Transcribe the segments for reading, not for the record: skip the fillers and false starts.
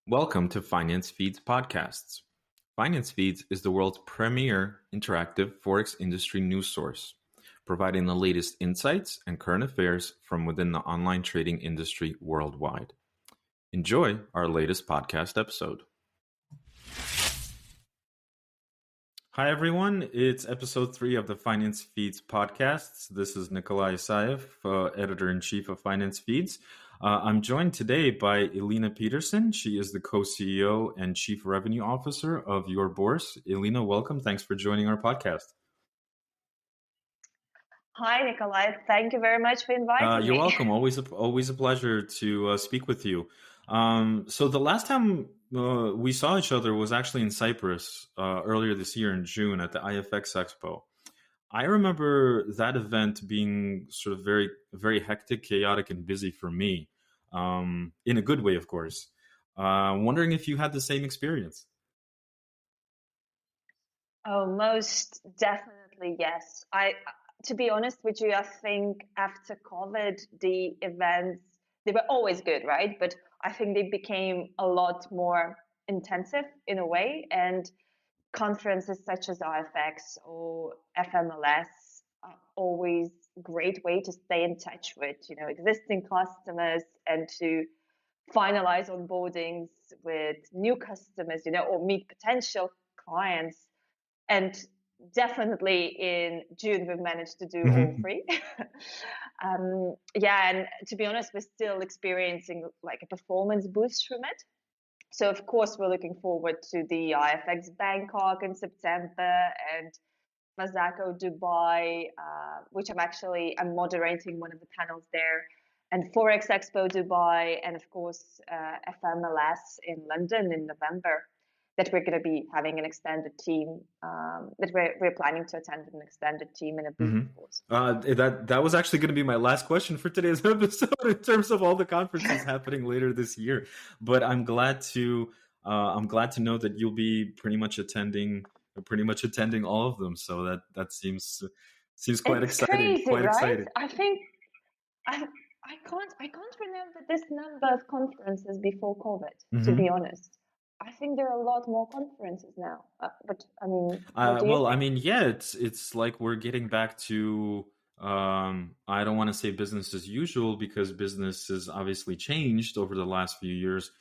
Welcome to FinanceFeeds Podcasts. FinanceFeeds is the world's premier interactive Forex industry news source, providing the latest insights and current affairs from within the online trading industry worldwide. Enjoy our latest podcast episode. Hi, everyone. It's episode 3 of the FinanceFeeds Podcasts. This is Nikolai Isayev, editor-in-chief of FinanceFeeds. I'm joined today by Elina Pedersen. She is the co-CEO and chief revenue officer of your Bourse. Elina, welcome. Thanks for joining our podcast. Hi, Nikolai. Thank you very much for inviting me. You're welcome. Always a pleasure to speak with you. So the last time we saw each other was actually in Cyprus earlier this year in June at the IFX Expo. I remember that event being sort of very, very hectic, chaotic, and busy for me, in a good way, of course. Wondering if you had the same experience. Oh, most definitely, yes. To be honest with you, I think after COVID, the events, they were always good, right? But I think they became a lot more intensive in a way, and conferences such as IFX or FMLS are always a great way to stay in touch with, existing customers and to finalize onboardings with new customers, or meet potential clients. And definitely in June, we've managed to do all three. And to be honest, we're still experiencing like a performance boost from it. So, of course, we're looking forward to the IFX Bangkok in September and Masako Dubai, which I'm moderating one of the panels there, and Forex Expo Dubai, and of course, FMLS in London in November, that we're going to be having an extended team, that we're planning to attend with an extended team in a booth, of course. That was actually going to be my last question for today's episode in terms of all the conferences happening later this year. But I'm glad to know that you'll be pretty much attending all of them. So that seems quite exciting. Crazy, quite right? exciting. I think I can't remember this number of conferences before COVID, to be honest. I think there are a lot more conferences now, but I mean, what do you think? I mean, yeah, it's like we're getting back to. I don't want to say business as usual because business has obviously changed over the last few years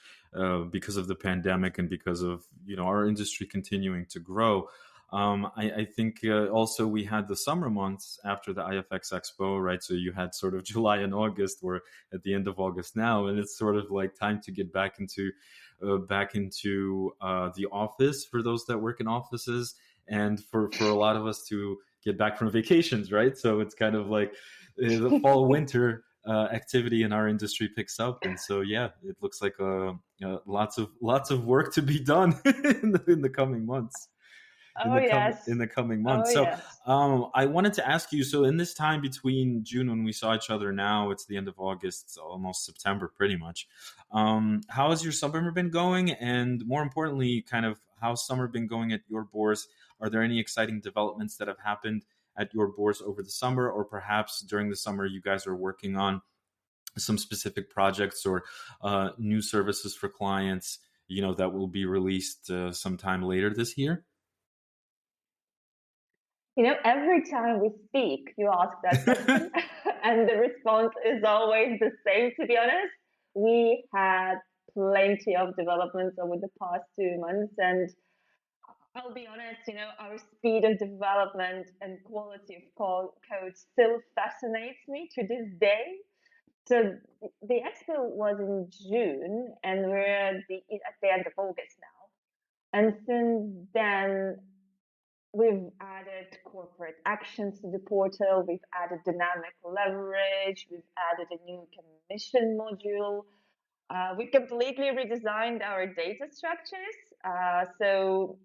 because of the pandemic and because of our industry continuing to grow. I think also we had the summer months after the IFX Expo, right? So you had sort of July and August. We're at the end of August now, and it's sort of like time to get back into the office for those that work in offices, and for a lot of us to get back from vacations, right? So it's kind of like the fall winter activity in our industry picks up, and so yeah, it looks like lots of work to be done in the coming months. In the coming months. I wanted to ask you, so in this time between June when we saw each other, now it's the end of August, it's almost September pretty much. How has your summer been going? And more importantly, kind of how's summer been going at your Bourse? Are there any exciting developments that have happened at your Bourse over the summer, or perhaps during the summer you guys are working on some specific projects or new services for clients, that will be released sometime later this year? Every time we speak, you ask that question, and the response is always the same, to be honest. We had plenty of developments over the past 2 months, and I'll be honest, our speed of development and quality of code still fascinates me to this day. So the expo was in June, and we're at the end of August now. And since then, we've added corporate actions to the portal. We've added dynamic leverage. We've added a new commission module. We completely redesigned our data structures. So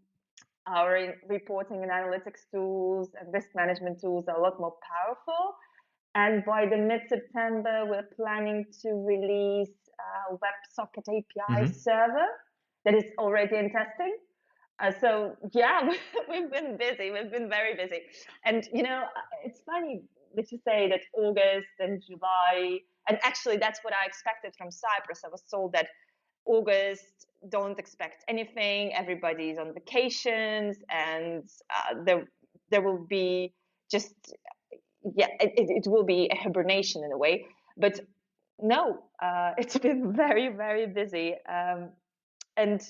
our reporting and analytics tools and risk management tools are a lot more powerful. And by the mid-September, we're planning to release a WebSocket API server that is already in testing. So yeah, we've been busy. We've been very busy. And, it's funny that you say that August and July, and actually that's what I expected from Cyprus. I was told that August, don't expect anything. Everybody's on vacations, and there will be just it will be a hibernation in a way. But no, it's been very, very busy. And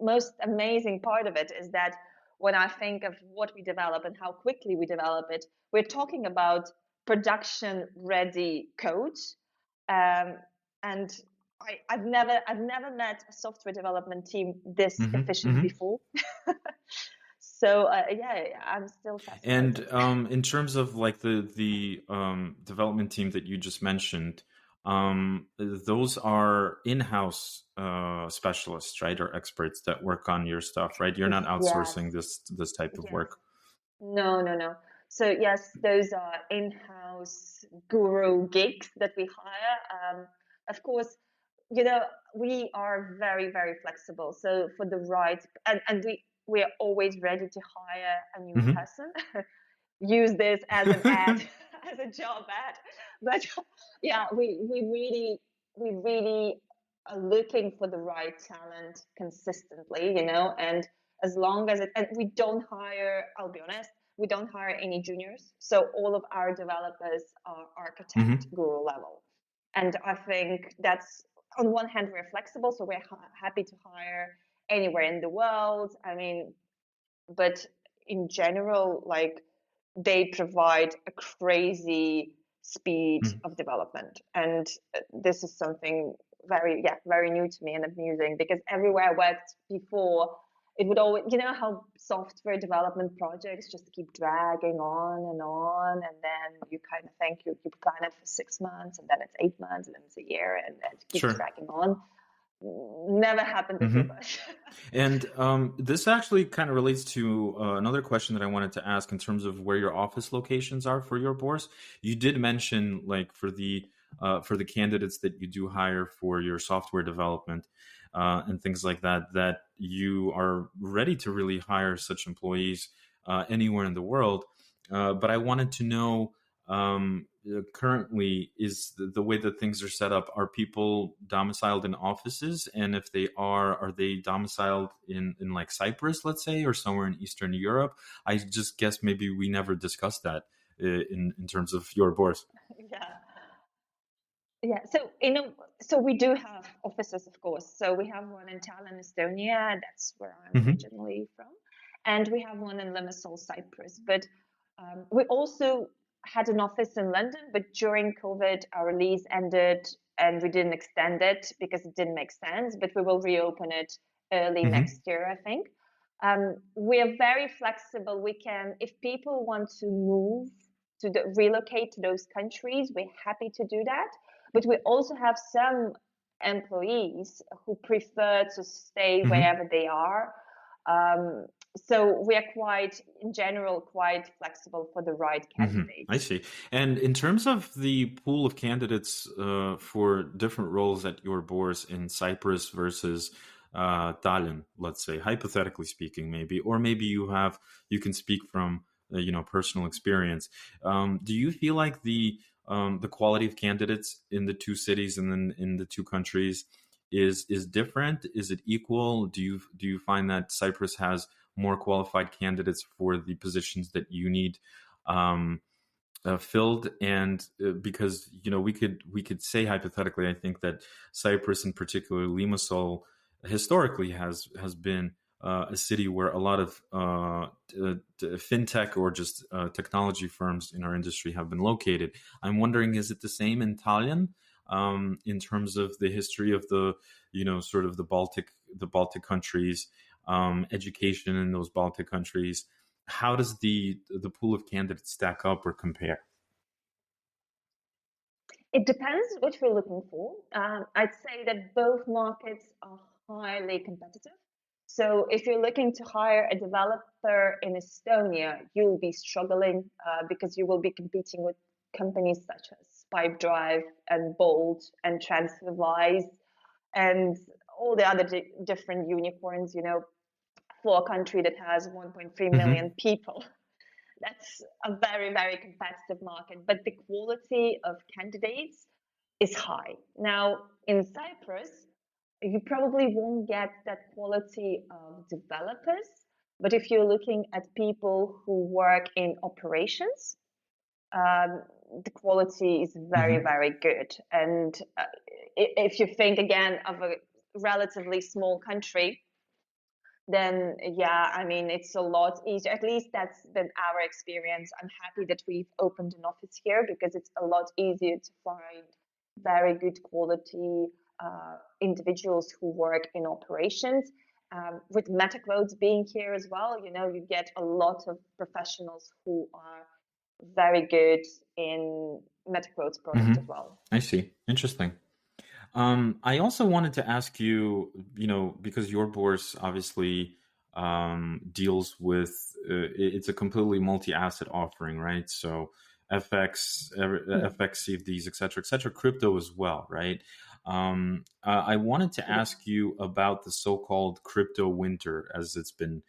most amazing part of it is that when I think of what we develop and how quickly we develop it, we're talking about production ready code. And I've never met a software development team this efficient before. So yeah, I'm still fascinated. And in terms of like the development team that you just mentioned, those are in-house specialists, right, or experts that work on your stuff, right? You're not outsourcing this type of work. No. So yes, those are in-house guru gigs that we hire. Of course, we are very, very flexible. So for the right, and we are always ready to hire a new person. Use this as an ad, as a job ad. But yeah, we really are looking for the right talent consistently, and as long as and we don't hire, I'll be honest, we don't hire any juniors. So all of our developers are architect guru level. And I think that's, on one hand, we're flexible, so we're happy to hire anywhere in the world. I mean, but in general, like, they provide a crazy speed of development. And this is something very new to me and amusing, because everywhere I worked before, it would always, how software development projects just keep dragging on, and then you kind of think you plan it for 6 months, and then it's 8 months, and then it's a year, and it keeps dragging on. Never happened before. And this actually kind of relates to another question that I wanted to ask in terms of where your office locations are for your Bourse. You did mention, like, for the candidates that you do hire for your software development and things like that, that you are ready to really hire such employees anywhere in the world. But I wanted to know, currently, is the way that things are set up, are people domiciled in offices? And if they are they domiciled in like Cyprus, let's say, or somewhere in Eastern Europe? I just guess maybe we never discussed that in terms of your Bourse. Yeah. So we do have offices, of course. So we have one in Tallinn, Estonia. That's where I'm originally from. And we have one in Limassol, Cyprus. But we also had an office in London, but during COVID, our lease ended and we didn't extend it because it didn't make sense. But we will reopen it early next year, I think. We are very flexible. We can, if people want to move relocate to those countries, we're happy to do that. But we also have some employees who prefer to stay wherever they are. So we are in general, quite flexible for the right candidates. I see. And in terms of the pool of candidates for different roles at your Bourse in Cyprus versus Tallinn, let's say, hypothetically speaking, maybe, or maybe you can speak from personal experience. Do you feel like the quality of candidates in the two cities and then in the two countries is different? Is it equal? Do you find that Cyprus has more qualified candidates for the positions that you need filled? And because we could say hypothetically, I think that Cyprus, in particular Limassol, historically has been a city where a lot of fintech or just technology firms in our industry have been located. I'm wondering, is it the same in Tallinn in terms of the history of the sort of the Baltic countries, education in those Baltic countries? How does the pool of candidates stack up or compare? It depends what we're looking for. I'd say that both markets are highly competitive. So if you're looking to hire a developer in Estonia, you'll be struggling because you will be competing with companies such as Pipedrive and Bolt and TransferWise and all the other different unicorns, for a country that has 1.3 million people. That's a very, very competitive market, but the quality of candidates is high. Now, in Cyprus, you probably won't get that quality of developers. But if you're looking at people who work in operations, the quality is very, very good. And if you think again of a relatively small country, then yeah, I mean, it's a lot easier. At least that's been our experience. I'm happy that we've opened an office here because it's a lot easier to find very good quality individuals who work in operations. With MetaQuotes being here as well, you get a lot of professionals who are very good in MetaQuotes product as well. I see. Interesting. I also wanted to ask you, because your Bourse obviously deals with, it's a completely multi-asset offering, right? So FX, FX, CFDs, et cetera, crypto as well, right? I wanted to ask you about the so-called crypto winter, as it's been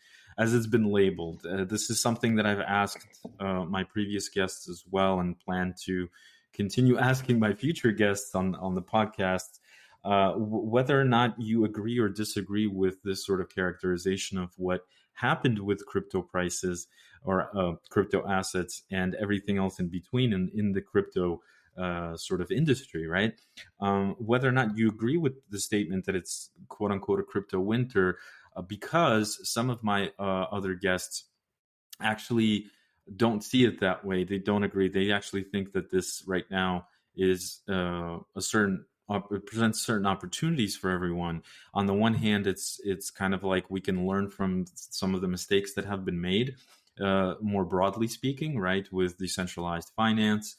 labeled. This is something that I've asked my previous guests as well, and plan to continue asking my future guests on the podcast, whether or not you agree or disagree with this sort of characterization of what happened with crypto prices or crypto assets and everything else in between in the crypto sort of industry, right? Whether or not you agree with the statement that it's quote unquote a crypto winter, because some of my other guests actually don't see it that way. They don't agree. They actually think that this right now is it presents certain opportunities for everyone. On the one hand, it's kind of like we can learn from some of the mistakes that have been made, more broadly speaking, right? With decentralized finance,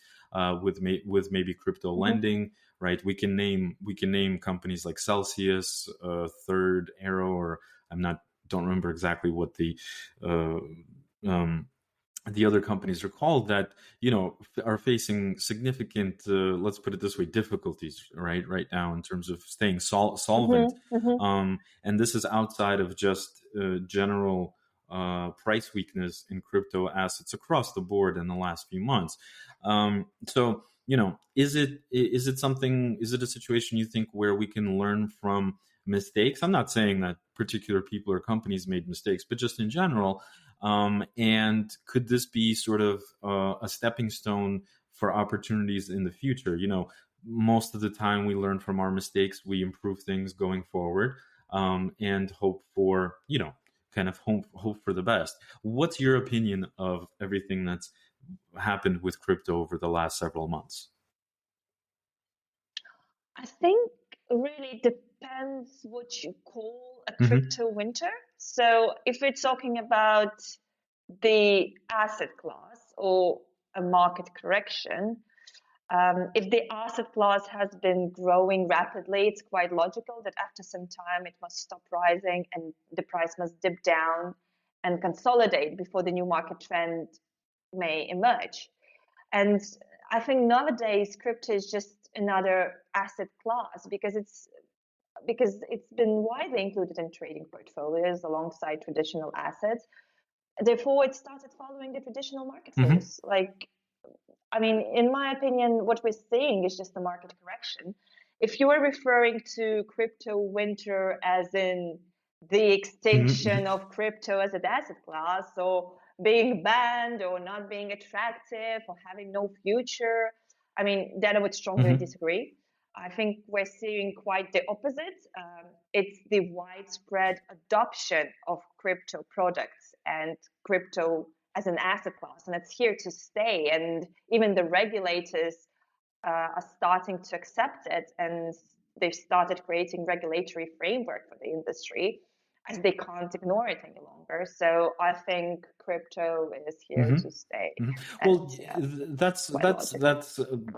with maybe crypto lending, right? We can name companies like Celsius, Third Arrow, or don't remember exactly what the other companies are called, that are facing significant, let's put it this way, difficulties right now in terms of staying solvent. And this is outside of just general price weakness in crypto assets across the board in the last few months. So is it a situation you think where we can learn from mistakes? I'm not saying that particular people or companies made mistakes, but just in general. And could this be sort of a stepping stone for opportunities in the future? Most of the time we learn from our mistakes, we improve things going forward, and hope for, kind of hope for the best. What's your opinion of everything that's happened with crypto over the last several months? I think it really depends what you call a crypto winter. So if we're talking about the asset class or a market correction, if the asset class has been growing rapidly, it's quite logical that after some time it must stop rising and the price must dip down and consolidate before the new market trend may emerge. And I think nowadays crypto is just another asset class because it's been widely included in trading portfolios alongside traditional assets. Therefore, it started following the traditional market flows. In my opinion, what we're seeing is just a market correction. If you are referring to crypto winter as in the extinction of crypto as an asset class, or being banned or not being attractive or having no future, then I would strongly disagree. I think we're seeing quite the opposite. It's the widespread adoption of crypto products and crypto as an asset class, and it's here to stay. And even the regulators are starting to accept it, and they've started creating regulatory framework for the industry, as they can't ignore it any longer. So I think crypto is here to stay. Well, that's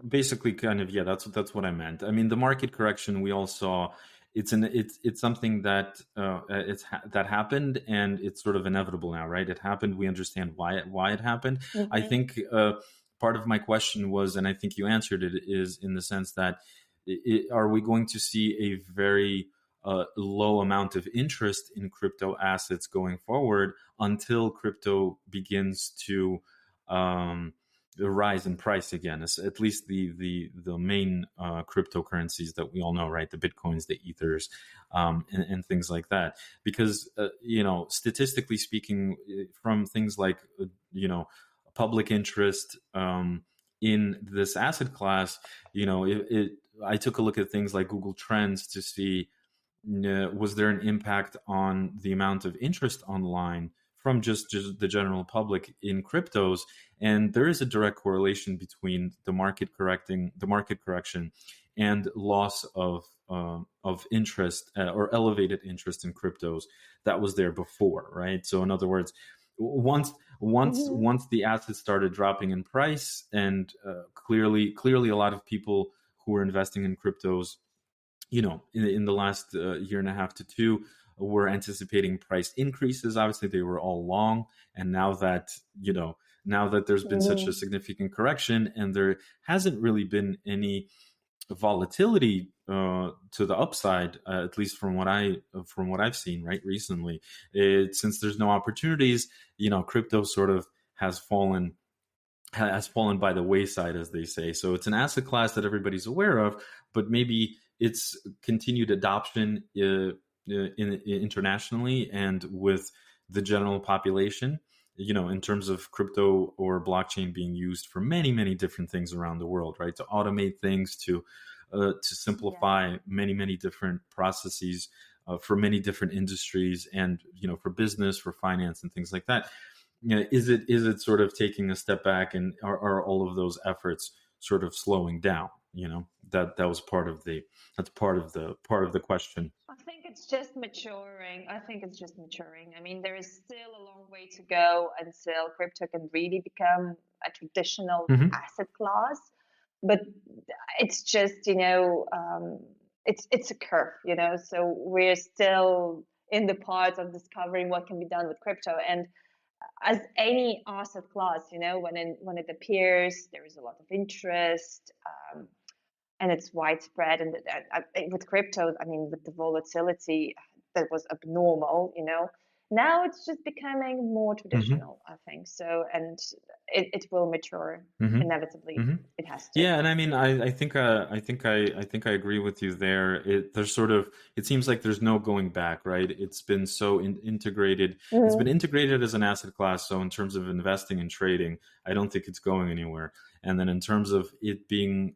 basically kind of, that's what I meant. The market correction we all saw, it's something that that happened, and it's sort of inevitable now, right? It happened. We understand why it happened. I think part of my question was, and I think you answered it, is in the sense that are we going to see a very low amount of interest in crypto assets going forward until crypto begins to rise in price again, at least the main cryptocurrencies that we all know, right? The Bitcoins, the Ethers, and things like that. Because, statistically speaking, from things like, public interest in this asset class, I took a look at things like Google Trends to see, was there an impact on the amount of interest online from just the general public in cryptos? And there is a direct correlation between the market correction and loss of interest or elevated interest in cryptos that was there before, right? So in other words, once the assets started dropping in price, and clearly a lot of people who were investing in cryptos, in the last year and a half to two, were anticipating price increases. Obviously, they were all long, and now that there's been such a significant correction, and there hasn't really been any volatility to the upside, at least from what I've seen right recently. Since there's no opportunities, crypto sort of has fallen by the wayside, as they say. So it's an asset class that everybody's aware of, but maybe its continued adoption internationally and with the general population, in terms of crypto or blockchain being used for many, many different things around the world, right? To automate things, to simplify many, many different processes for many different industries, and for business, for finance, and things like that. Is it sort of taking a step back, and are all of those efforts sort of slowing down? That was part of the question. I think it's just maturing. I mean, there is still a long way to go until crypto can really become a traditional asset class. But it's just, it's a curve, So we're still in the part of discovering what can be done with crypto. And as any asset class, when it appears, there is a lot of interest, and it's widespread. And with crypto, I mean, with the volatility that was abnormal, now it's just becoming more traditional, I think. So, and it will mature inevitably. It has to. Yeah, and I mean, I think I agree with you there. It seems like there's no going back, right? It's been so integrated. It's been integrated as an asset class. So in terms of investing and trading, I don't think it's going anywhere. And then in terms of it being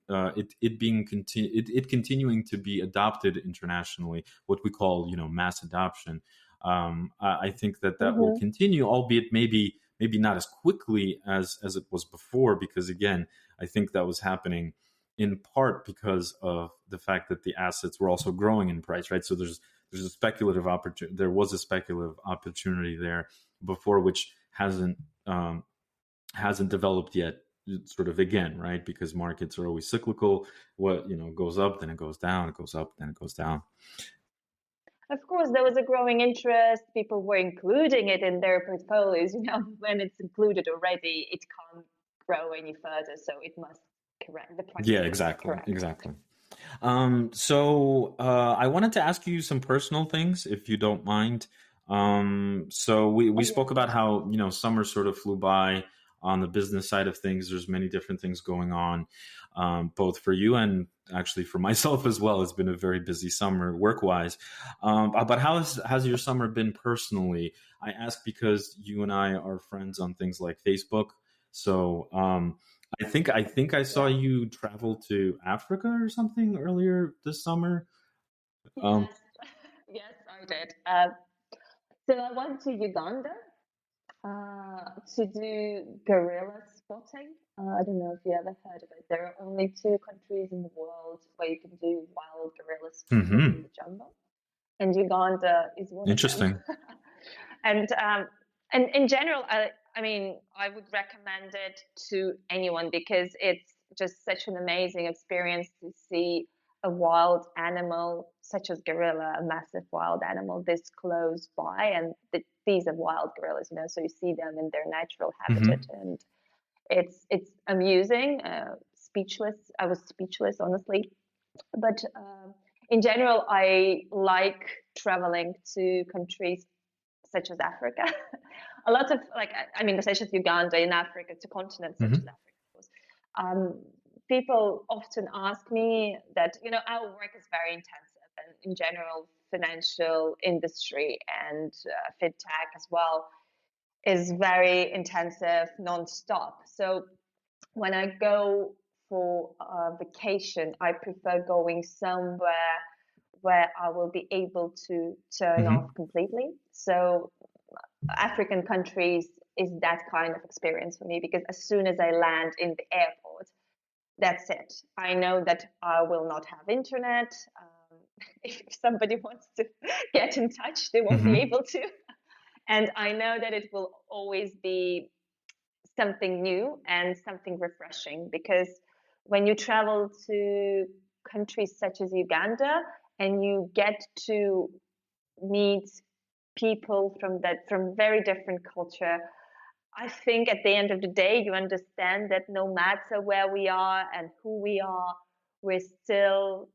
continuing to be adopted internationally, what we call mass adoption. I think that will continue, albeit maybe not as quickly as it was before, because again, I think that was happening in part because of the fact that the assets were also growing in price, right? So there's a speculative opportunity. There was a speculative opportunity there before, which hasn't developed yet, sort of again, right? Because markets are always cyclical. What goes up, then it goes down. It goes up, then it goes down. Of course, there was a growing interest. People were including it in their portfolios. When it's included already, it can't grow any further, so it must correct the price. Yeah, exactly. So I wanted to ask you some personal things, if you don't mind. So we spoke about how summer sort of flew by on the business side of things. There's many different things going on, both for you and actually for myself as well. It's been a very busy summer work-wise. But how has your summer been personally? I ask because you and I are friends on things like Facebook. So I think I saw you travel to Africa or something earlier this summer. Yes, I did. So I went to Uganda to do gorilla spotting. I don't know if you ever heard of it. There are only 2 countries in the world where you can do wild gorilla spotting in the jungle, and Uganda is one. Interesting. And in general, I mean, I would recommend it to anyone because it's just such an amazing experience to see a wild animal such as gorilla, a massive wild animal this close by, and these are wild gorillas, so you see them in their natural habitat, and it's amusing. Speechless. I was speechless, honestly. But in general, I like traveling to countries such as Africa. A lot of such as Uganda in Africa, to continents such as Africa, people often ask me that, our work is very intensive, and in general, financial industry and fintech as well is very intensive, non-stop. So when I go for a vacation, I prefer going somewhere where I will be able to turn off completely. So African countries is that kind of experience for me, because as soon as I land in the airport, that's it. I know that I will not have internet. If somebody wants to get in touch, they won't be able to. And I know that it will always be something new and something refreshing, because when you travel to countries such as Uganda and you get to meet people from very different culture, I think at the end of the day, you understand that no matter where we are and who we are, we're still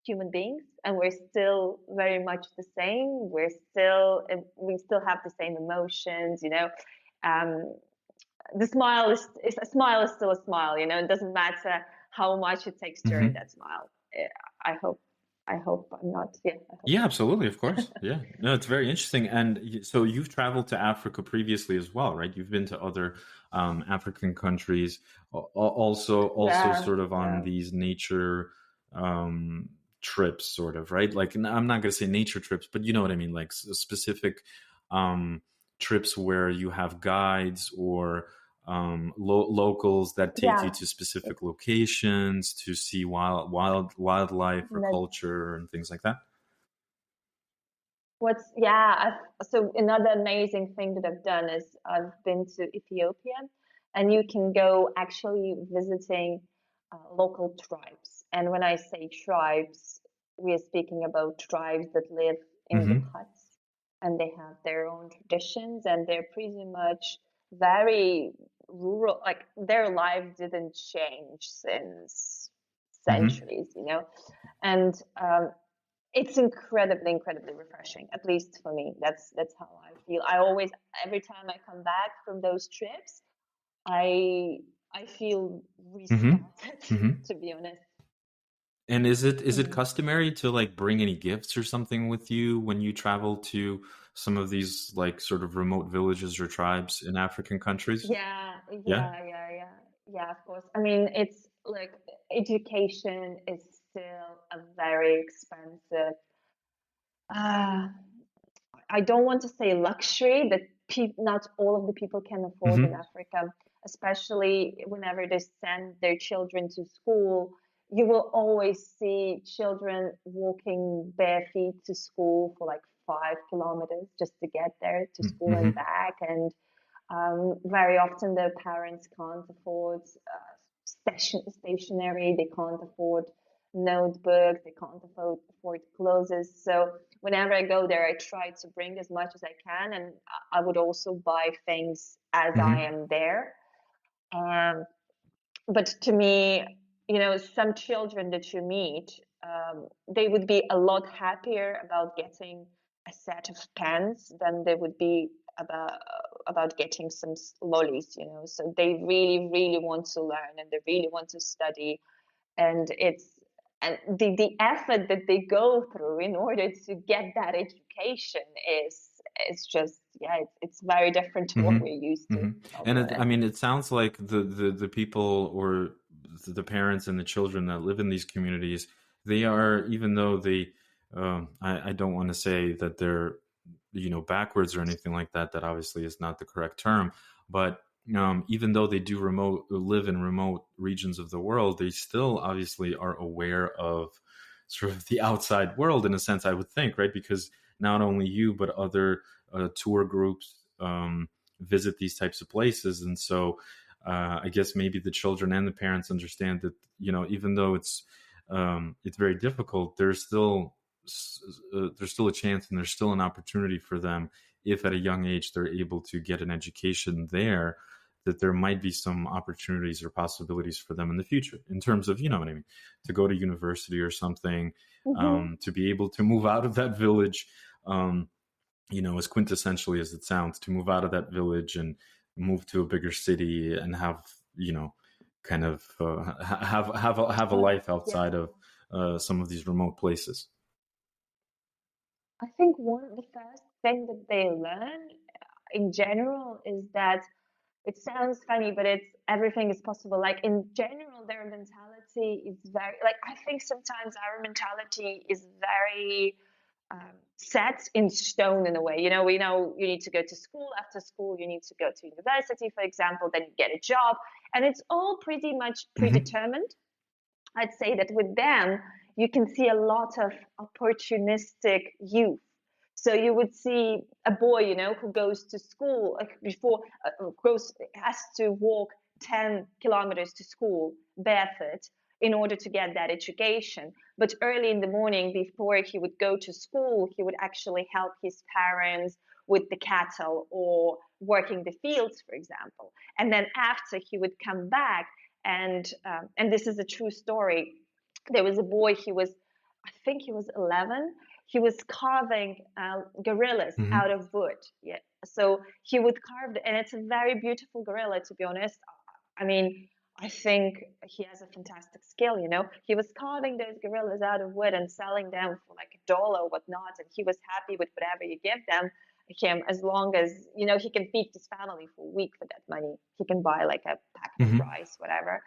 human beings, and we're still very much the same. We still have the same emotions, the smile is a smile is still a smile, it doesn't matter how much it takes to earn that smile. I hope I'm not. Yeah, absolutely. Of course. Yeah. No, it's very interesting. And so you've traveled to Africa previously as well, right? You've been to other African countries, also sort of on these nature trips, sort of, right? Like, I'm not going to say nature trips, but you know what I mean? Like specific trips where you have guides or locals that take you to specific locations to see wildlife or culture and things like that. So another amazing thing that I've done is I've been to Ethiopia, and you can go actually visiting local tribes. And when I say tribes, we are speaking about tribes that live in the huts, and they have their own traditions, and they're pretty much very rural. Like, their life didn't change since centuries, and it's incredibly refreshing. At least for me, that's how I feel. Every time I come back from those trips, I feel restarted, to be honest. And is it customary to like bring any gifts or something with you when you travel to some of these like sort of remote villages or tribes in African countries? Yeah, of course. I mean, it's like education is still a very expensive, I don't want to say luxury, but not all of the people can afford in Africa, especially whenever they send their children to school. You will always see children walking bare feet to school for like 5 kilometers just to get there to school and back. And very often their parents can't afford stationery, they can't afford notebooks, they can't afford clothes. So whenever I go there, I try to bring as much as I can, and I would also buy things as I am there. But to me, some children that you meet, they would be a lot happier about getting a set of pens than they would be about getting some lollies, So they really, really want to learn, and they really want to study, and the effort that they go through in order to get that education is just it's very different to what we're used to. And it sounds like the people or the parents and the children that live in these communities, they are, even though they I don't want to say that they're backwards or anything like that. That obviously is not the correct term, but even though they do live in remote regions of the world, they still obviously are aware of sort of the outside world in a sense, I would think, right? Because not only you, but other tour groups visit these types of places. And so I guess maybe the children and the parents understand that, even though it's very difficult, there's still a chance, and there's still an opportunity for them, if at a young age they're able to get an education there, that there might be some opportunities or possibilities for them in the future in terms of, to go to university or something, to be able to move out of that village, as quintessentially as it sounds, to move out of that village and move to a bigger city and have, kind of have a life outside of some of these remote places? I think the first thing that they learn in general is that it sounds funny, but it's everything is possible. Like in general, their mentality is very like I think sometimes our mentality is very set in stone in a way. We know you need to go to school. After school, you need to go to university, for example. Then you get a job, and it's all pretty much predetermined. I'd say that with them, you can see a lot of opportunistic youth. So you would see a boy, who goes to school has to walk 10 kilometers to school barefoot in order to get that education. But early in the morning, before he would go to school, he would actually help his parents with the cattle or working the fields, for example. And then after he would come back, and this is a true story. There was a boy, I think he was 11. He was carving gorillas out of wood. Yeah. So he would carve, and it's a very beautiful gorilla, to be honest. I mean, I think he has a fantastic skill, He was carving those gorillas out of wood and selling them for like $1 or whatnot. And he was happy with whatever you give him, as long as, he can feed his family for a week for that money. He can buy like a pack of rice, whatever.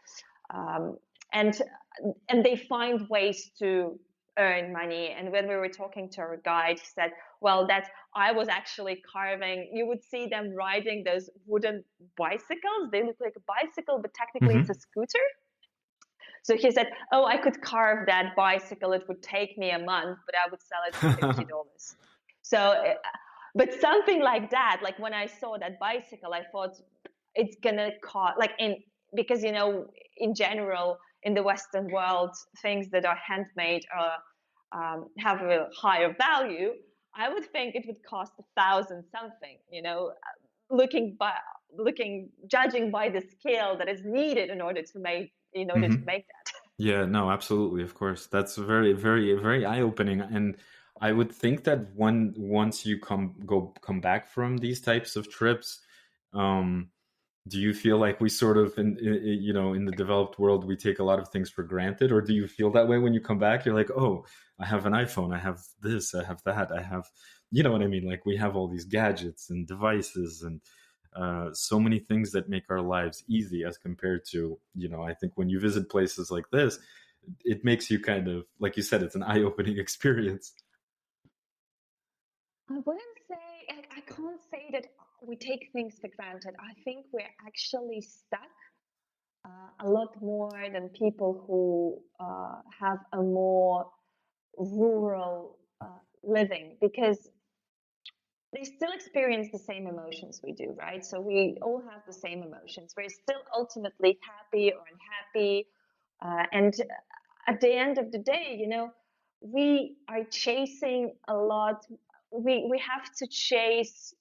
And they find ways to earn money. And when we were talking to our guide, he said, well, that I was actually carving, you would see them riding those wooden bicycles. They look like a bicycle, but technically it's a scooter. So he said, oh, I could carve that bicycle. It would take me a month, but I would sell it for $50. So, but something like that, like when I saw that bicycle, I thought it's going to cost, because, in general, in the Western world, things that are handmade have a higher value. I would think it would cost 1,000 something, judging by the scale that is needed in order to make that. Yeah, no, absolutely. Of course. That's very, very, very eye-opening. And I would think that once you come back from these types of trips, do you feel like we sort of, in the developed world, we take a lot of things for granted? Or do you feel that way when you come back? You're like, oh, I have an iPhone, I have this, I have that, I have, you know what I mean? Like we have all these gadgets and devices and so many things that make our lives easy as compared to, I think when you visit places like this, it makes you kind of, like you said, it's an eye-opening experience. I wouldn't say, I can't say that we take things for granted. I think we're actually stuck a lot more than people who have a more rural living, because they still experience the same emotions we do, right? So we all have the same emotions. We're still ultimately happy or unhappy. And at the end of the day, we are chasing a lot. We have to chase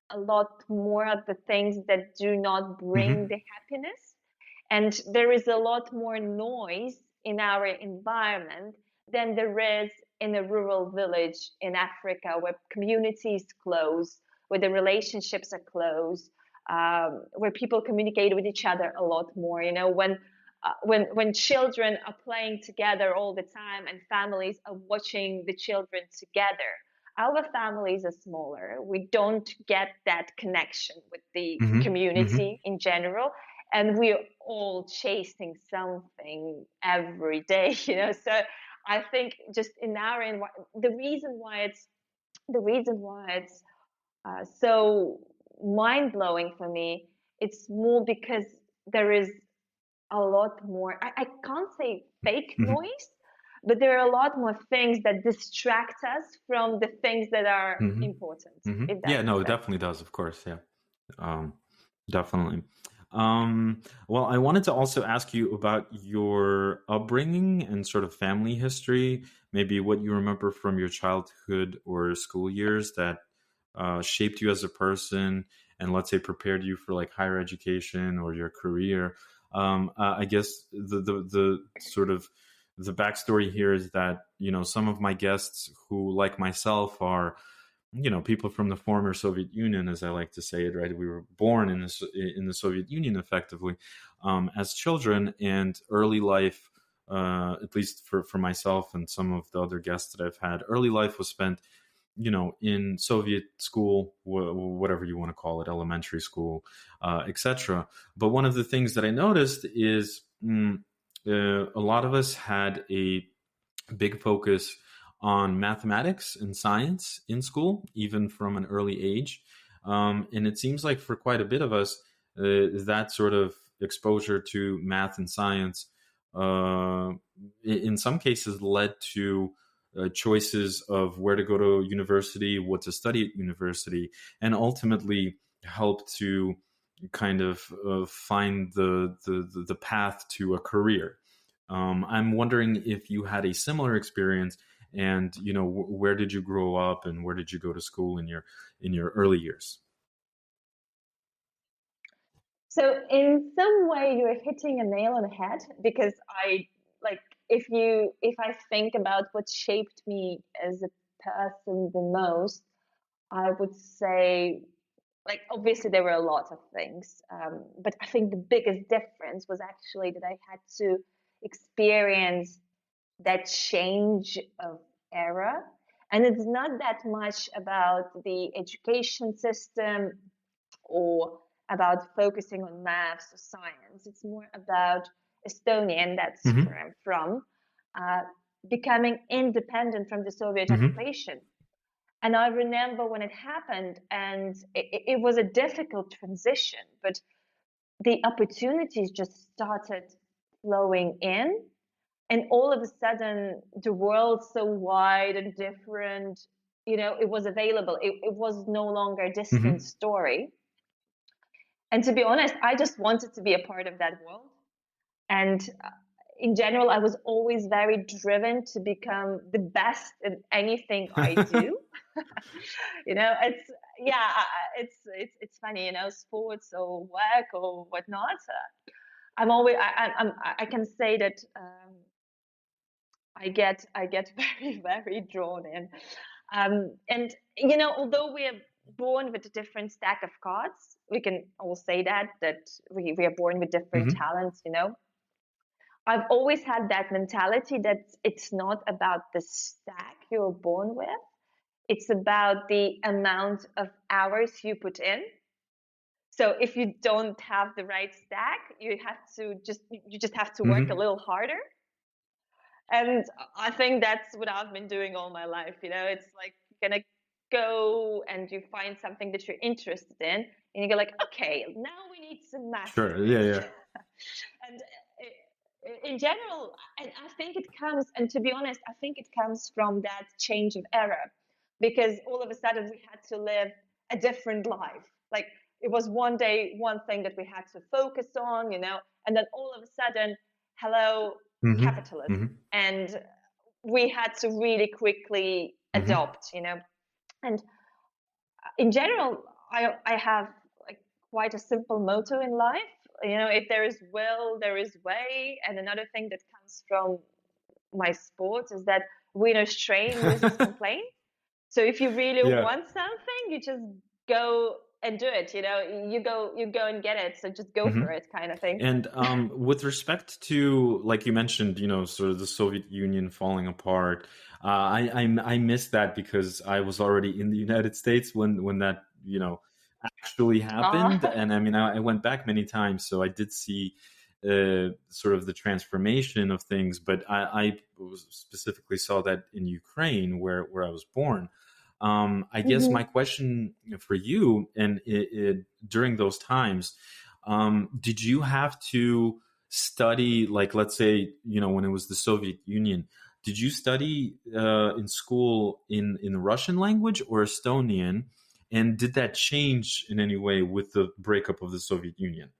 a lot more of the things that do not bring the happiness. And there is a lot more noise in our environment than there is in a rural village in Africa, where communities close, where the relationships are close, where people communicate with each other a lot more. When children are playing together all the time and families are watching the children together, our families are smaller. We don't get that connection with the community in general. And we're all chasing something every day, So I think just in our environment, the reason why it's so mind blowing for me, it's more because there is a lot more. I can't say fake noise, but there are a lot more things that distract us from the things that are important. Yeah, no, it definitely does, of course. Yeah, definitely. Well, I wanted to also ask you about your upbringing and sort of family history, maybe what you remember from your childhood or school years that shaped you as a person and, let's say, prepared you for like higher education or your career. I guess the sort of the backstory here is that, some of my guests who, like myself, are people from the former Soviet Union, as I like to say it, right? We were born in the Soviet Union effectively as children, and early life, at least for myself and some of the other guests that I've had, early life was spent, in Soviet school, whatever you want to call it, elementary school, etc. But one of the things that I noticed is a lot of us had a big focus on mathematics and science in school, even from an early age. And it seems like for quite a bit of us, that sort of exposure to math and science, in some cases, led to choices of where to go to university, what to study at university, and ultimately helped to kind of find the path to a career. I'm wondering if you had a similar experience, and where did you grow up, and where did you go to school in your early years? So in some way, you're hitting a nail on the head, because if I think about what shaped me as a person the most, I would say, obviously there were a lot of things, but I think the biggest difference was actually that I had to experience that change of era. And it's not that much about the education system or about focusing on maths or science. It's more about Estonia, and that's where I'm from, becoming independent from the Soviet occupation. And I remember when it happened, and it was a difficult transition, but the opportunities just started flowing in. And all of a sudden, the world's so wide and different, it was available. It was no longer a distant story. And to be honest, I just wanted to be a part of that world. And in general, I was always very driven to become the best in anything I do. It's funny, sports or work or whatnot. I can say that I get very, very drawn in. And although we are born with a different stack of cards, we can all say that we are born with different talents. I've always had that mentality that it's not about the stack you're born with. It's about the amount of hours you put in. So if you don't have the right stack, you just have to work a little harder. And I think that's what I've been doing all my life. It's like you're gonna go and you find something that you're interested in, and you go like, okay, now we need some math. Sure. Yeah. And in general, I think it comes, and to be honest, I think it comes from that change of era, because all of a sudden we had to live a different life. Like it was one day, one thing that we had to focus on, and then all of a sudden, hello, capitalism. And we had to really quickly adopt, And in general, I have quite a simple motto in life. If there is will, there is way. And another thing that comes from my sports is that winners train, losers complain. So if you really want something, you just go and do it. You go and get it. So just go for it, kind of thing. And with respect to, like you mentioned, sort of the Soviet Union falling apart, I missed that because I was already in the United States when that actually happened. And I mean, I went back many times, so I did see sort of the transformation of things. But I specifically saw that in Ukraine, where I was born. I guess my question for you, and during those times, did you have to study, like, let's say, when it was the Soviet Union, did you study in school in the Russian language or Estonian? And did that change in any way with the breakup of the Soviet Union?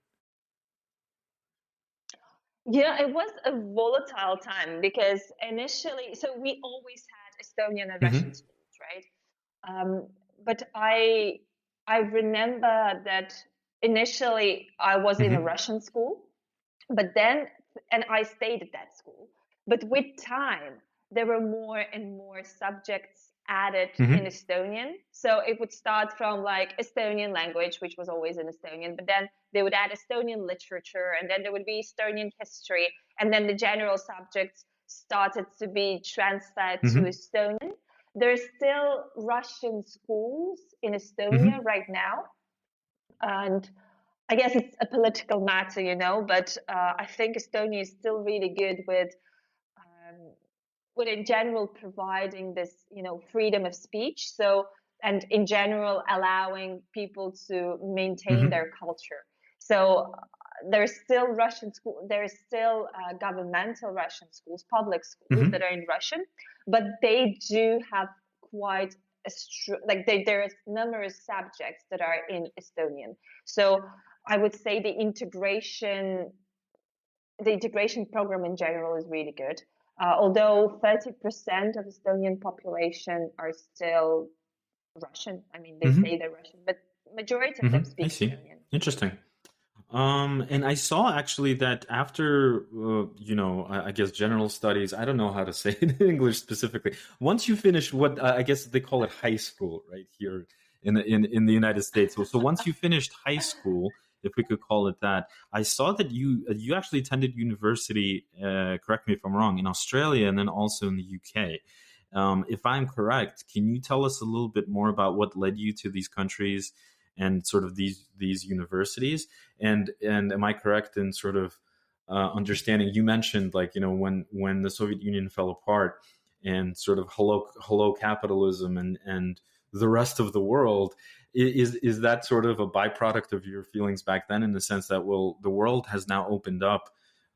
It was a volatile time, because initially, so we always had Estonian and Russian schools, right? But I remember that initially I was in a Russian school, but then, and I stayed at that school. But with time, there were more and more subjects added in Estonian. So it would start from like Estonian language, which was always in Estonian, but then they would add Estonian literature, and then there would be Estonian history, and then the general subjects started to be transferred to Estonian. There's still Russian schools in Estonia right now, and I guess it's a political matter, but I think Estonia is still really good with in general providing this, freedom of speech. So, and in general, allowing people to maintain their culture. So there's still Russian school, there's still governmental Russian schools, public schools that are in Russian, but they do have quite there's numerous subjects that are in Estonian. So I would say the integration program in general is really good. Although 30% of Estonian population are still Russian. I mean, they say they're Russian, but majority of them speak Estonian. Interesting. And I saw actually that after, I guess general studies, I don't know how to say it in English specifically. Once you finish what I guess they call it high school right here in the United States. So once you finished high school, if we could call it that, I saw that you actually attended university, correct me if I'm wrong, in Australia and then also in the UK. If I'm correct, can you tell us a little bit more about what led you to these countries and sort of these universities? And am I correct in sort of understanding? You mentioned when the Soviet Union fell apart and sort of hello capitalism and the rest of the world. Is that sort of a byproduct of your feelings back then, in the sense that, well, the world has now opened up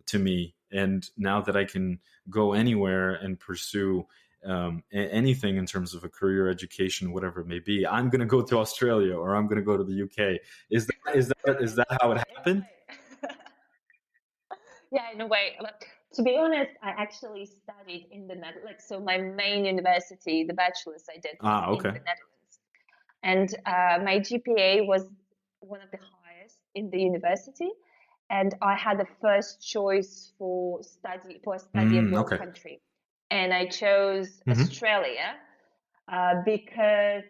to me, and now that I can go anywhere and pursue anything in terms of a career, education, whatever it may be, I'm going to go to Australia or I'm going to go to the UK. Is that how it happened? Yeah, in a way. To be honest, I actually studied in the Netherlands. So my main university, the bachelor's I did in the Netherlands. And my GPA was one of the highest in the university. And I had the first choice for a study abroad country. And I chose Australia because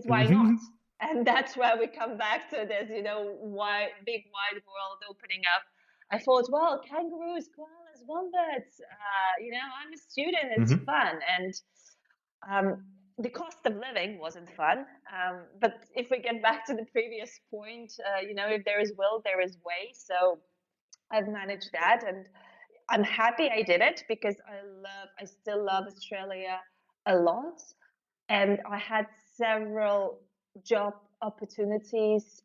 why not? And that's where we come back to this, big wide world opening up. I thought, well, kangaroos, koalas, wombats, I'm a student, it's fun. And the cost of living wasn't fun. But if we get back to the previous point, if there is will, there is way. So I've managed that, and I'm happy I did it because I still love Australia a lot. And I had several job opportunities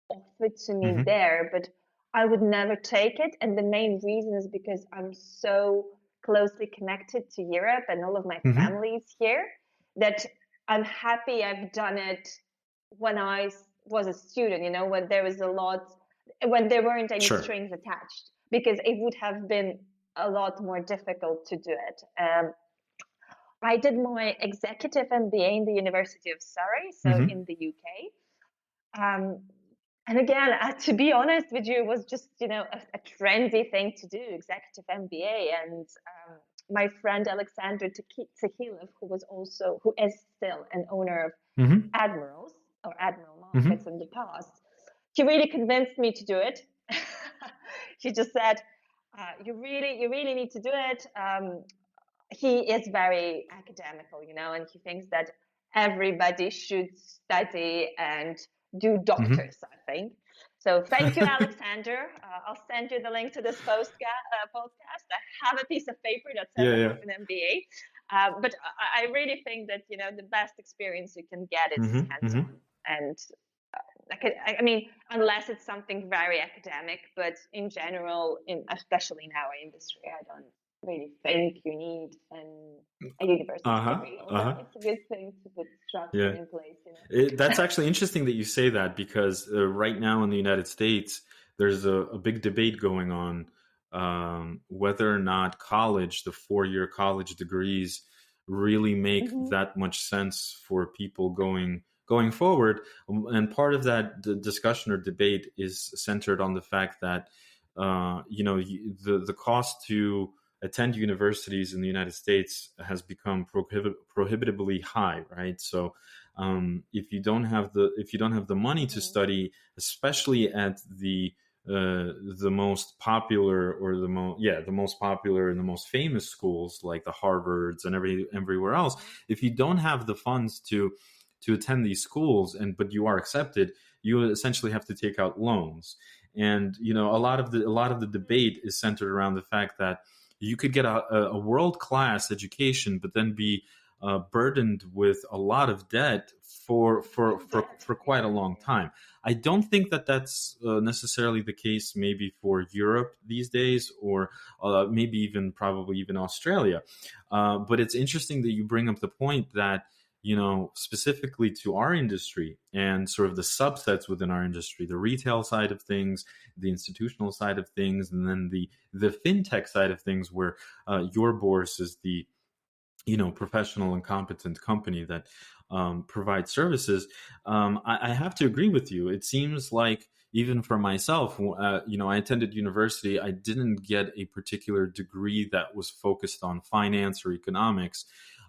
offered to me there, but I would never take it. And the main reason is because I'm so closely connected to Europe and all of my family is here, that I'm happy I've done it when I was a student, when there was when there weren't any strings attached, because it would have been a lot more difficult to do it. I did my executive MBA in the University of Surrey, so in the UK. And again, to be honest with you, it was just, a trendy thing to do, executive MBA. And my friend Alexander Tahilov, who is still an owner of Admirals or Admiral Markets in the past, he really convinced me to do it. He just said, you really need to do it. He is very academical, and he thinks that everybody should study and do doctors, I think. So thank you, Alexander. I'll send you the link to this podcast. I have a piece of paper that says I have an MBA. But I really think that, the best experience you can get is hands-on. And I mean, unless it's something very academic, but in general, especially in our industry, I don't really think you need a university degree. It's a good thing to put structure in place. That's actually interesting that you say that, because right now in the United States, there's a big debate going on whether or not the 4-year college degrees really make that much sense for people going forward. And part of that discussion or debate is centered on the fact that the cost to attend universities in the United States has become prohibitively high, right? So if you don't have the money to study, especially at the most popular or the most popular and the most famous schools like the Harvards and everywhere else, if you don't have the funds to attend these schools but you are accepted, you essentially have to take out loans. And a lot of the debate is centered around the fact that you could get a world-class education but then be burdened with a lot of debt for quite a long time. I don't think that that's necessarily the case maybe for Europe these days, or maybe probably even Australia. But it's interesting that you bring up the point that, specifically to our industry and sort of the subsets within our industry, the retail side of things, the institutional side of things, and then the fintech side of things, where your Bourse is the professional and competent company that provides services. I have to agree with you. It seems like even for myself, I attended university. I didn't get a particular degree that was focused on finance or economics.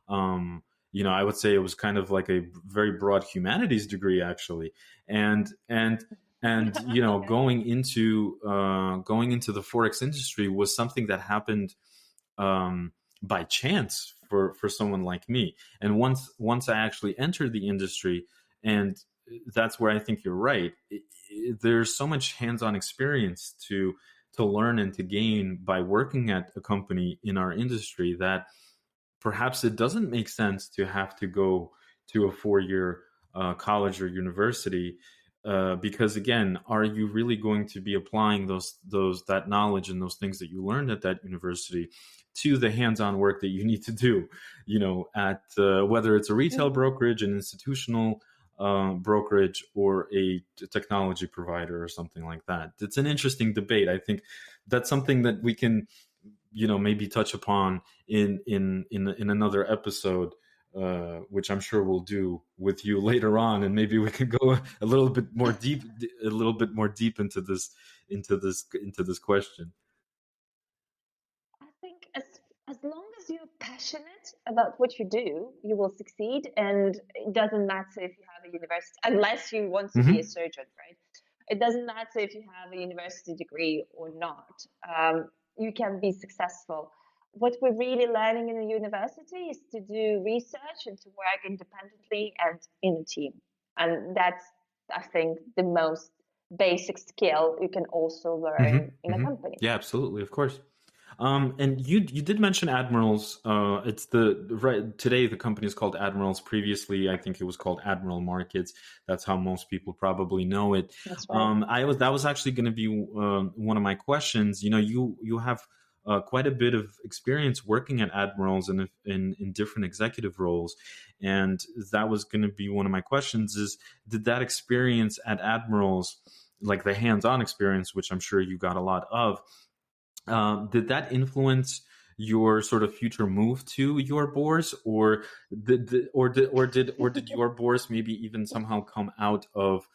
I would say it was kind of like a very broad humanities degree, actually. And going into the Forex industry was something that happened by chance for someone like me. And once I actually entered the industry, and that's where I think you're right, there's so much hands-on experience to learn and to gain by working at a company in our industry, that perhaps it doesn't make sense to have to go to a 4-year college or university, because again, are you really going to be applying that knowledge and those things that you learned at that university to the hands-on work that you need to do, at whether it's a retail brokerage, an institutional brokerage, or a technology provider or something like that? It's an interesting debate. I think that's something that we can maybe touch upon in another episode, which I'm sure we'll do with you later on, and maybe we can go a little bit more deep into this question. I think as long as you're passionate about what you do, you will succeed, and it doesn't matter if you have a university, unless you want to be a surgeon, right? It doesn't matter if you have a university degree or not. You can be successful. What we're really learning in the university is to do research and to work independently and in a team. And that's, I think, the most basic skill you can also learn in a company. Yeah, absolutely, of course. And you did mention Admirals. It's today the company is called Admirals. Previously, I think it was called Admiral Markets. That's how most people probably know it. That's right. That was actually going to be one of my questions. You have quite a bit of experience working at Admirals and in different executive roles, and that was going to be one of my questions. Is did that experience at Admirals, like the hands-on experience, which I'm sure you got a lot of, did that influence your sort of future move to your Bourse, or did your Bourse maybe even somehow come out of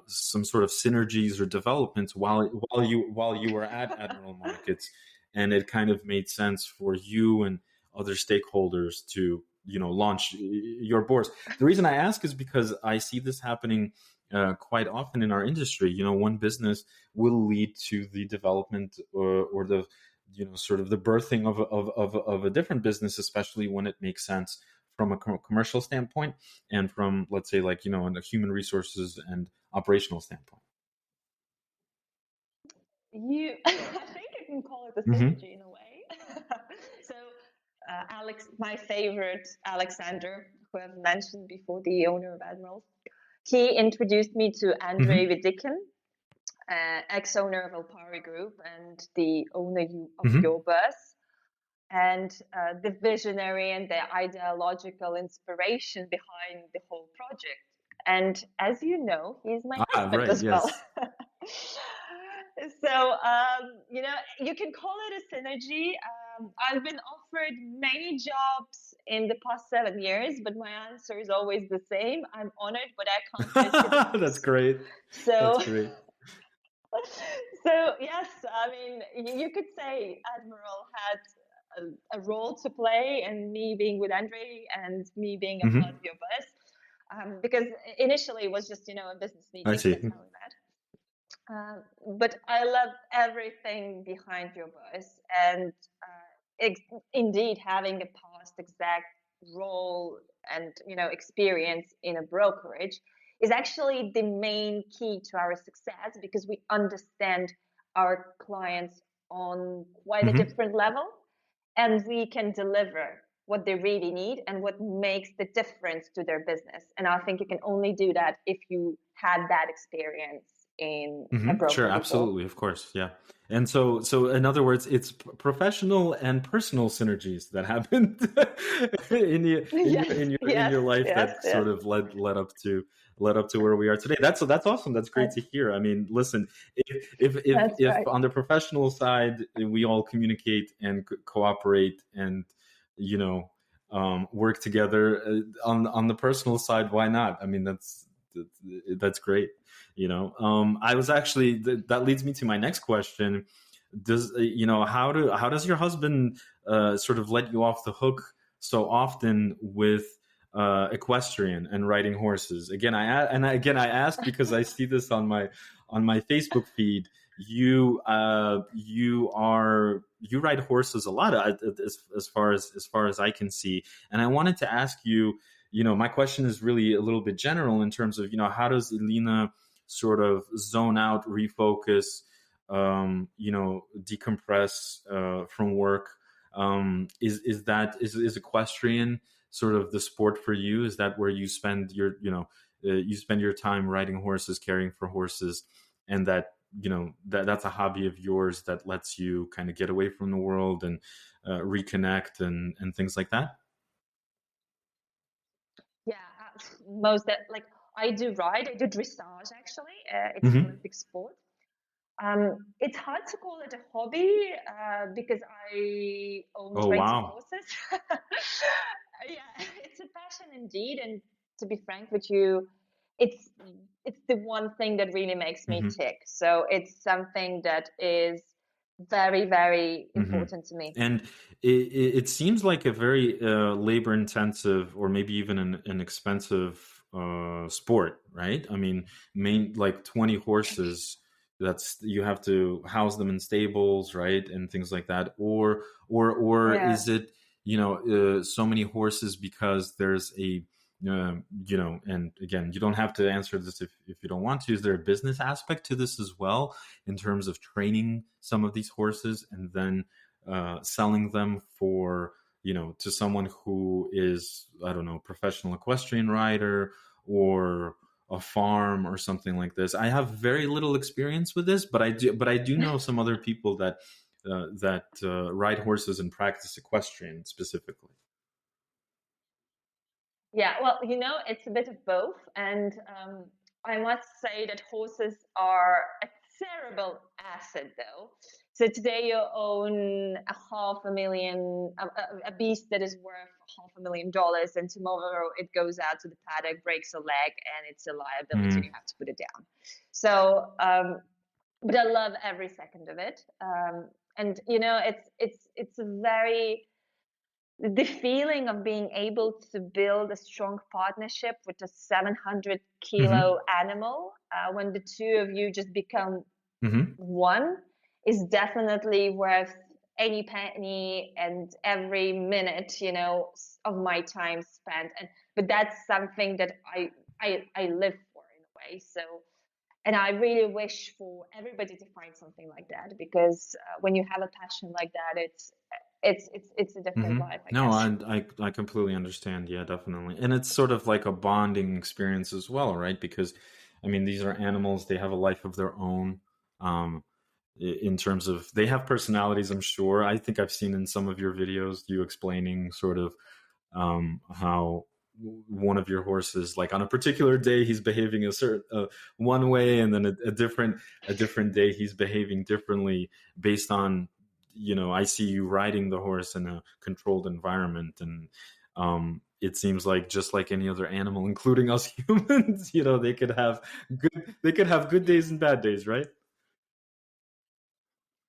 some sort of synergies or developments while you were at Admiral Markets, and it kind of made sense for you and other stakeholders to launch your Bourse? The reason I ask is because I see this happening quite often in our industry. One business will lead to the development or the sort of the birthing of a different business, especially when it makes sense from a commercial standpoint and from, let's say, like in a human resources and operational standpoint. I think you can call it a synergy in a way. So Alex, my favorite Alexander, who I've mentioned before, the owner of Admirals, he introduced me to Andrei Vidikin, ex-owner of Alpari Group and the owner of your Bourse, and the visionary and the ideological inspiration behind the whole project. And as you know, he's my husband as well. So, you can call it a synergy. I've been offered many jobs in the past 7 years, but my answer is always the same. I'm honored, but I can't. That's great. So, that's great. So yes, I mean, you could say Admiral had a role to play in me being with Andre and me being a part Hmm. of your bus. Because initially it was just, a business I meeting. see. That's how we met. But I love everything behind your bus, and indeed having a past exact role and experience in a brokerage is actually the main key to our success, because we understand our clients on quite a Hmm. different level, and we can deliver what they really need and what makes the difference to their business. And I think you can only do that if you had that experience in a Sure, broker before. absolutely, of course, yeah. And so in other words, it's professional and personal synergies that happened in your Yes, in yes, your life yes, that yes. sort of led up to where we are today. That's awesome. That's great That's, to hear. I mean, listen, if that's if right. on the professional side we all communicate and cooperate and you know work together, on the personal side, why not? I mean, that's great. I was actually that leads me to my next question. Does how does your husband sort of let you off the hook so often with equestrian and riding horses? Again, I ask because I see this on my Facebook feed. You ride horses a lot, as far as I can see, and I wanted to ask you. My question is really a little bit general in terms of how does Elina sort of zone out, refocus, decompress from work. Is equestrian sort of the sport for you? Is that where you spend your time riding horses, caring for horses, and that's a hobby of yours that lets you kind of get away from the world and reconnect and things like that? Yeah, most that like I do ride. I do dressage actually. It's an Hmm. Olympic sport. It's hard to call it a hobby because I own Oh, trains and wow. horses. Yeah, it's a passion indeed. And to be frank with you, it's it's the one thing that really makes me Hmm. tick. So it's something that is very, very Hmm. important to me. And it seems like a very labor intensive, or maybe even an expensive sport, right? I mean, like 20 horses. That's You have to house them in stables, right, and things like that. Or Yeah. is it so many horses because there's a and again, you don't have to answer this if you don't want to. Is there a business aspect to this as well, in terms of training some of these horses and then selling them for to someone who is, I don't know, professional equestrian rider or a farm or something like this? I have very little experience with this, but I do know some other people that ride horses and practice equestrian specifically. Yeah, well, it's a bit of both. And I must say that horses are a terrible asset, though. So today you own a beast that is worth $500,000, and tomorrow it goes out to the paddock, breaks a leg, and it's a liability, and you Mm-hmm. have to put it down. So, but I love every second of it. And it's a very the feeling of being able to build a strong partnership with a 700 Mm-hmm. kilo animal when the two of you just become Mm-hmm. one is definitely worth any penny and every minute of my time spent. But that's something that I live for in a way. So, and I really wish for everybody to find something like that, because when you have a passion like that, it's a different Mm-hmm. life, I No, guess. I completely understand. Yeah, definitely. And it's sort of like a bonding experience as well, right? Because I mean, these are animals, they have a life of their own. Um, in terms of, they have personalities, I'm sure. I think I've seen in some of your videos you explaining sort of how one of your horses, like on a particular day, he's behaving a certain one way, and then a different day he's behaving differently based on, I see you riding the horse in a controlled environment, and it seems like just like any other animal, including us humans, they could have good days and bad days, right?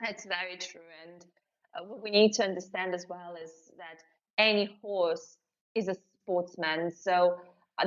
That's very true. And what we need to understand as well is that any horse is a sportsman. So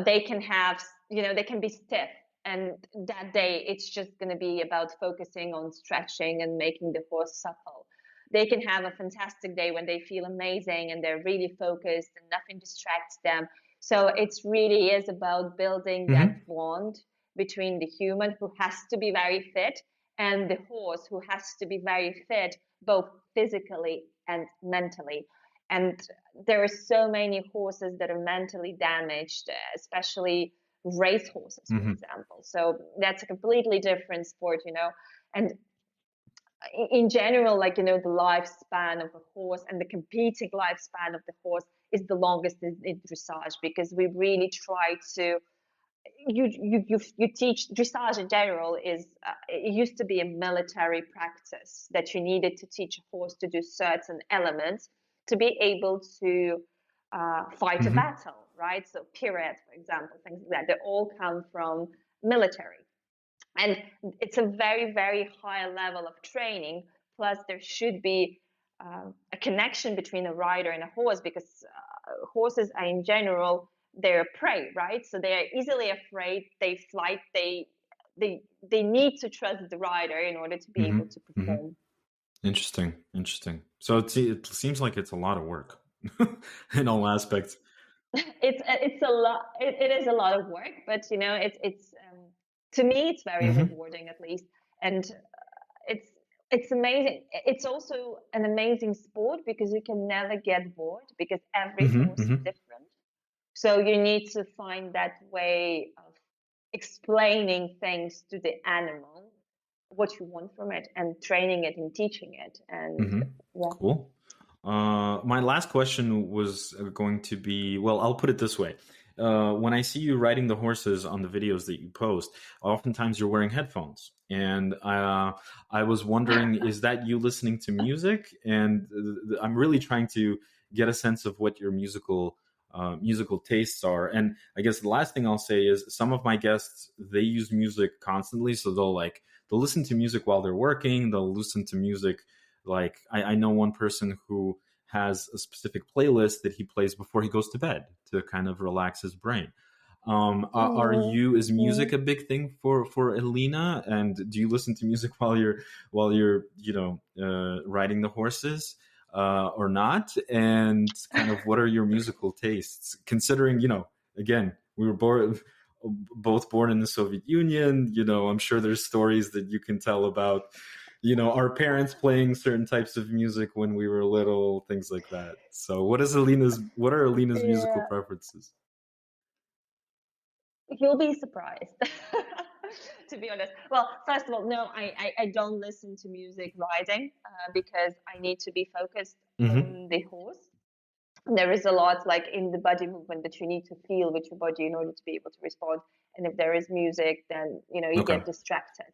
they can have, they can be stiff. And that day, it's just going to be about focusing on stretching and making the horse supple. They can have a fantastic day when they feel amazing and they're really focused and nothing distracts them. So it's really is about building that bond between the human who has to be very fit and the horse who has to be very fit, both physically and mentally. And there are so many horses that are mentally damaged, especially race horses, for example. So that's a completely different sport, And in general, the lifespan of a horse and the competing lifespan of the horse is the longest in dressage, because we really try to you teach dressage in general is it used to be a military practice that you needed to teach a horse to do certain elements to be able to fight a battle, right? So pirouette, for example, things like that, they all come from military. And it's a very, very high level of training. Plus, there should be a connection between a rider and a horse, because horses are in general, they're prey, right? So they are easily afraid. They flight. They need to trust the rider in order to be able to perform. Interesting. So it seems like it's a lot of work in all aspects. It's a lot. It is a lot of work, but it's to me it's very rewarding, at least, and it's amazing. It's also an amazing sport because you can never get bored, because every horse is different. So you need to find that way of explaining things to the animal, what you want from it, and training it and teaching it. And Cool. My last question was going to be, well, I'll put it this way. When I see you riding the horses on the videos that you post, oftentimes you're wearing headphones. And I was wondering, is that you listening to music? And I'm really trying to get a sense of what your musical tastes are. And I guess the last thing I'll say is some of my guests, they use music constantly. So they'll listen to music while they're working. They'll listen to music. Like I know one person who has a specific playlist that he plays before he goes to bed to kind of relax his brain. Is music a big thing for Elina? And do you listen to music while you're riding the horses or not? And kind of what are your musical tastes? Considering, again, we were both born in the Soviet Union. I'm sure there's stories that you can tell about our parents playing certain types of music when we were little, things like that. So what are Elina's musical preferences? You'll be surprised, to be honest. Well, first of all, no, I don't listen to music riding because I need to be focused on the horse. There is a lot in the body movement that you need to feel with your body in order to be able to respond. And if there is music, then, you get distracted.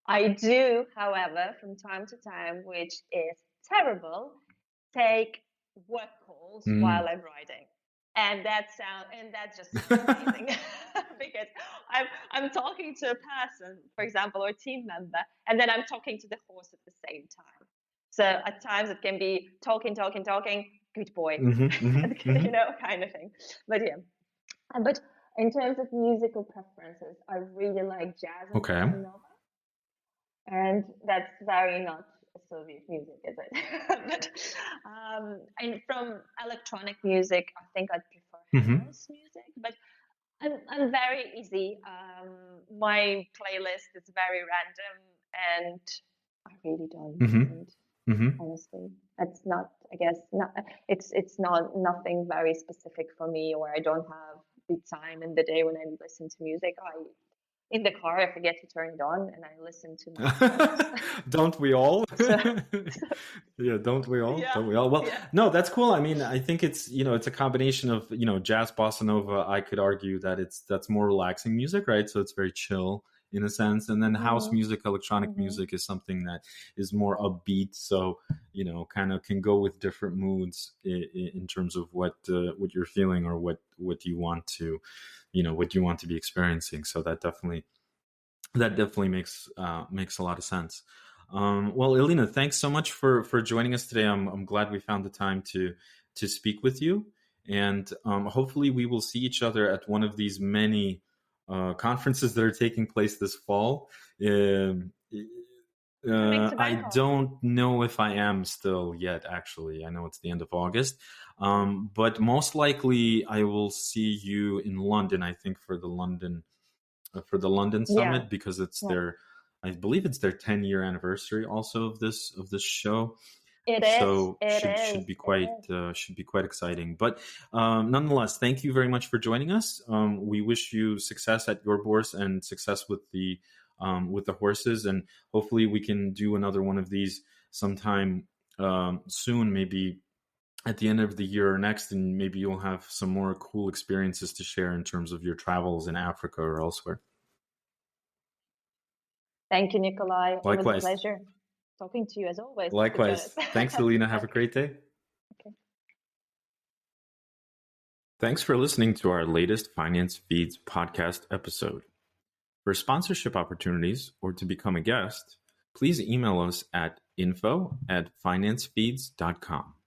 I do, however, from time to time, which is terrible, take work calls while I'm riding. And that's just amazing because I'm talking to a person, for example, or a team member, and then I'm talking to the horse at the same time. So at times it can be talking, good boy, kind of thing. But yeah, but in terms of musical preferences, I really like jazz and bossa nova. And that's very not Soviet music, is it? But and from electronic music, I think I'd prefer house music. But I'm very easy. My playlist is very random, and I really don't mind. Honestly, it's not. I guess not. It's not nothing very specific for me, or I don't have the time in the day when I listen to music. In the car, I forget to turn it on, and I listen to my Don't we all? Yeah, don't we all? Yeah. Don't we all? Well, no, that's cool. I mean, I think it's it's a combination of jazz, bossa nova. I could argue that that's more relaxing music, right? So it's very chill in a sense, and then house music, electronic music is something that is more upbeat. So kind of can go with different moods in terms of what you're feeling or what you want to. What you want to be experiencing. So that definitely makes a lot of sense. Well, Elina, thanks so much for joining us today. I'm glad we found the time to speak with you, and hopefully we will see each other at one of these many conferences that are taking place this fall. I don't know if I am still yet, actually. I know it's the end of August. But most likely I will see you in London, I think, for the London Summit, because it's I believe it's their 10-year anniversary also of this show. Should be quite exciting. But nonetheless, thank you very much for joining us. We wish you success at your Bourse and success with the horses, and hopefully we can do another one of these sometime soon, maybe at the end of the year or next, and maybe you'll have some more cool experiences to share in terms of your travels in Africa or elsewhere. Thank you, Nikolai. Likewise. It was a pleasure talking to you as always. Likewise. Thanks, Elina. Have a great day. Okay. Thanks for listening to our latest Finance Feeds podcast episode. For sponsorship opportunities or to become a guest, please email us at info@financefeeds.com.